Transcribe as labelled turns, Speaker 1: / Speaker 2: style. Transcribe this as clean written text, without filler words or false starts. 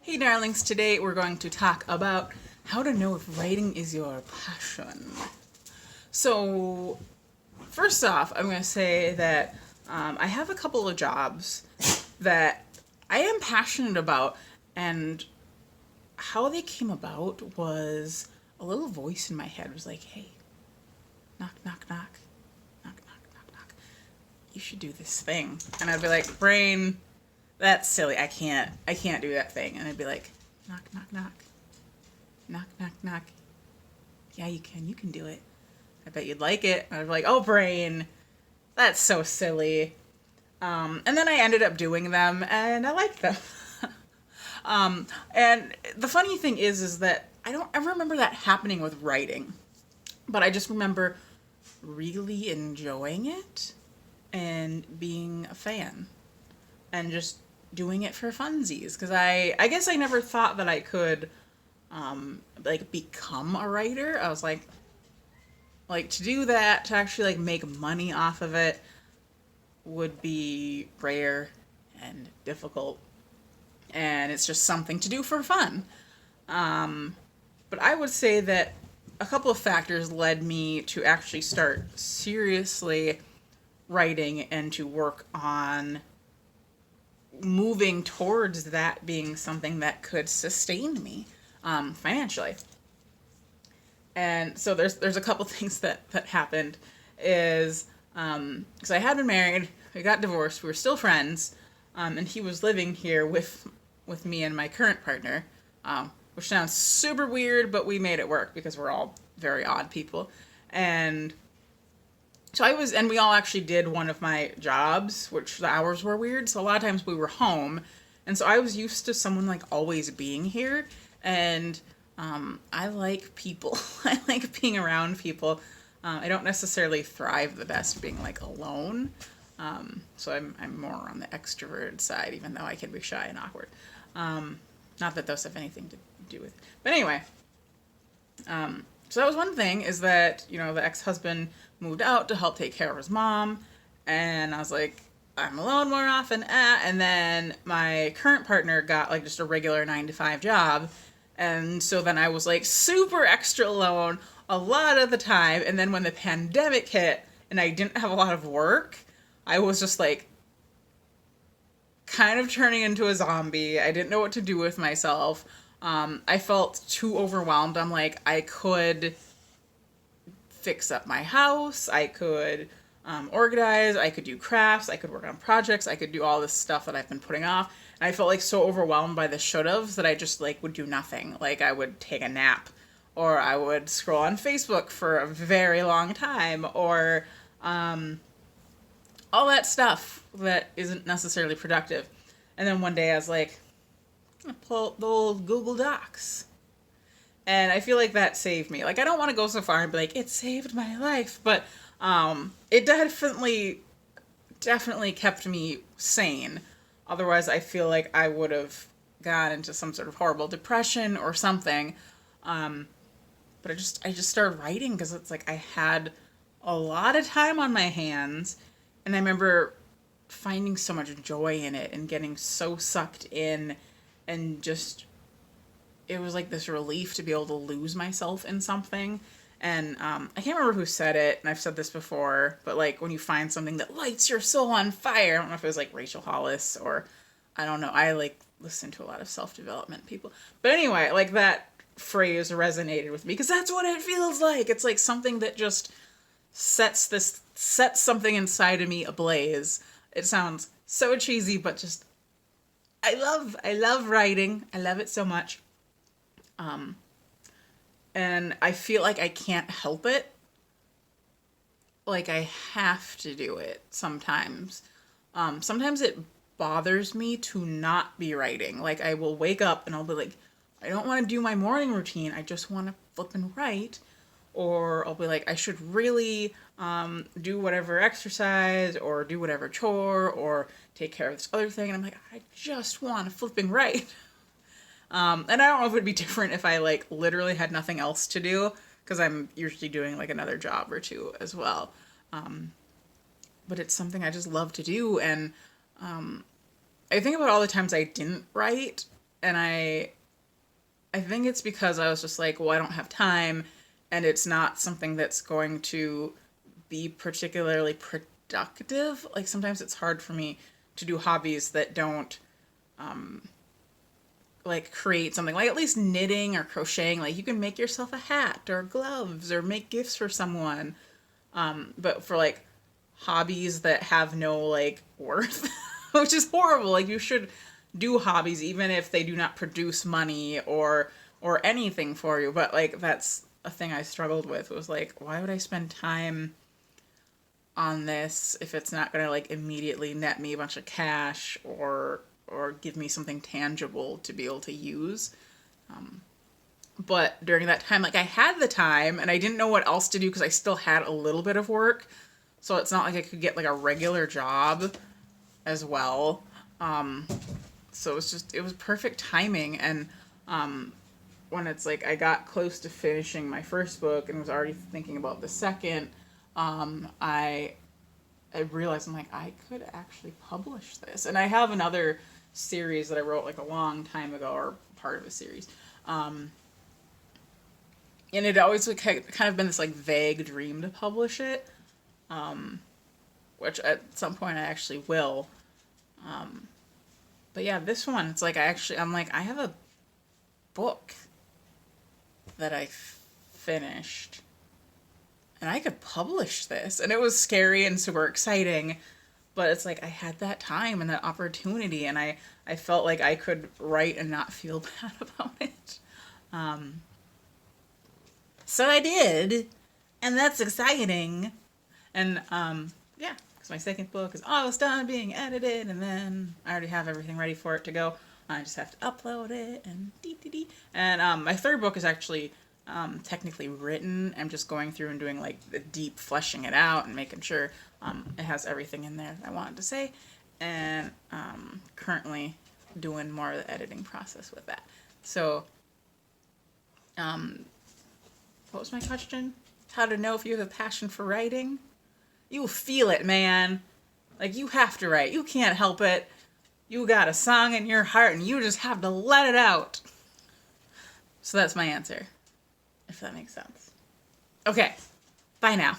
Speaker 1: Hey darlings, today we're going to talk about how to know if writing is your passion. So, first off, I'm going to say that I have a couple of jobs that I am passionate about, and how they came about was a little voice in my head was like, hey, knock, knock, knock, knock, knock, knock, knock. You should do this thing. And I'd be like, brain, that's silly. I can't do that thing. And I'd be like, knock, knock, knock. Knock, knock, knock. Yeah, you can do it. I bet you'd like it. And I'd be like, oh, brain, that's so silly. And then I ended up doing them, and I liked them. And the funny thing is that I don't ever remember that happening with writing, but I just remember really enjoying it and being a fan and just doing it for funsies. Because I guess I never thought that I could become a writer. I was like to do that, to actually make money off of it would be rare and difficult, and it's just something to do for fun. But I would say that a couple of factors led me to actually start seriously writing and to work on moving towards that being something that could sustain me financially. And so there's a couple things that happened is because I had been married, we got divorced, we were still friends, and he was living here with me and my current partner, which sounds super weird, but we made it work because we're all very odd people. And so and we all actually did one of my jobs, which the hours were weird, so a lot of times we were home, and so I was used to someone always being here, and I like people. I like being around people. I don't necessarily thrive the best being alone. So I'm more on the extroverted side, even though I can be shy and awkward. Not that those have anything to do with it. But anyway, so that was one thing, is that, the ex-husband moved out to help take care of his mom. And I was like, I'm alone more often. And then my current partner got just a regular 9-to-5 job. And so then I was super extra alone a lot of the time. And then when the pandemic hit and I didn't have a lot of work, I was just kind of turning into a zombie. I didn't know what to do with myself. I felt too overwhelmed. I'm I could fix up my house. I could organize. I could do crafts. I could work on projects. I could do all this stuff that I've been putting off. And I felt so overwhelmed by the should-haves that I just would do nothing. I would take a nap, or I would scroll on Facebook for a very long time, or all that stuff that isn't necessarily productive. And then one day I was I'm gonna pull out the old Google Docs. And I feel that saved me. I don't want to go so far and be it saved my life, but it definitely kept me sane. Otherwise, I feel I would have gone into some sort of horrible depression or something. But I just started writing because it's I had a lot of time on my hands, and I remember finding so much joy in it and getting so sucked in, and just it was this relief to be able to lose myself in something. And I can't remember who said it, and I've said this before, but when you find something that lights your soul on fire, I don't know if it was Rachel Hollis, or I don't know, I listen to a lot of self-development people. But anyway, that phrase resonated with me because that's what it feels like. It's something that just sets something inside of me ablaze. It sounds so cheesy, but just I love writing. I love it so much. And I feel I can't help it. I have to do it sometimes. Sometimes it bothers me to not be writing. I will wake up and I'll be I don't want to do my morning routine. I just want to flip and write. Or I'll be I should really do whatever exercise or do whatever chore or take care of this other thing. And I'm I just want to flip and write. And I don't know if it would be different if I literally had nothing else to do, because I'm usually doing another job or two as well. But it's something I just love to do. And I think about all the times I didn't write, and I think it's because I was just like, well, I don't have time, and it's not something that's going to be particularly productive. Like sometimes it's hard for me to do hobbies that don't like create something, like at least knitting or crocheting. Like you can make yourself a hat or gloves or make gifts for someone. But for like hobbies that have no like worth, which is horrible. Like you should do hobbies even if they do not produce money or anything for you. But like that's a thing I struggled with, was like, why would I spend time on this if it's not going to like immediately net me a bunch of cash or give me something tangible to be able to use. But during that time, like I had the time and I didn't know what else to do because I still had a little bit of work. So it's not like I could get like a regular job as well. So it was perfect timing. And when it's like I got close to finishing my first book and was already thinking about the second, I realized I'm like, I could actually publish this. And I have another series that I wrote like a long time ago, or part of a series. And it always like, kind of been this like vague dream to publish it, which at some point I actually will. But yeah, this one, it's like I'm like, I have a book that I finished and I could publish this. And it was scary and super exciting, but it's like I had that time and that opportunity, and I felt like I could write and not feel bad about it. So I did, and that's exciting. And yeah, because my second book is almost done being edited, and then I already have everything ready for it to go. I just have to upload it and dee. And my third book is actually technically written. I'm just going through and doing like the deep fleshing it out and making sure it has everything in there that I wanted to say, and currently doing more of the editing process with that. So what was my question? How to know if you have a passion for writing? You feel it, man. Like, you have to write. You can't help it. You got a song in your heart and you just have to let it out. So that's my answer, if that makes sense. Okay, bye now.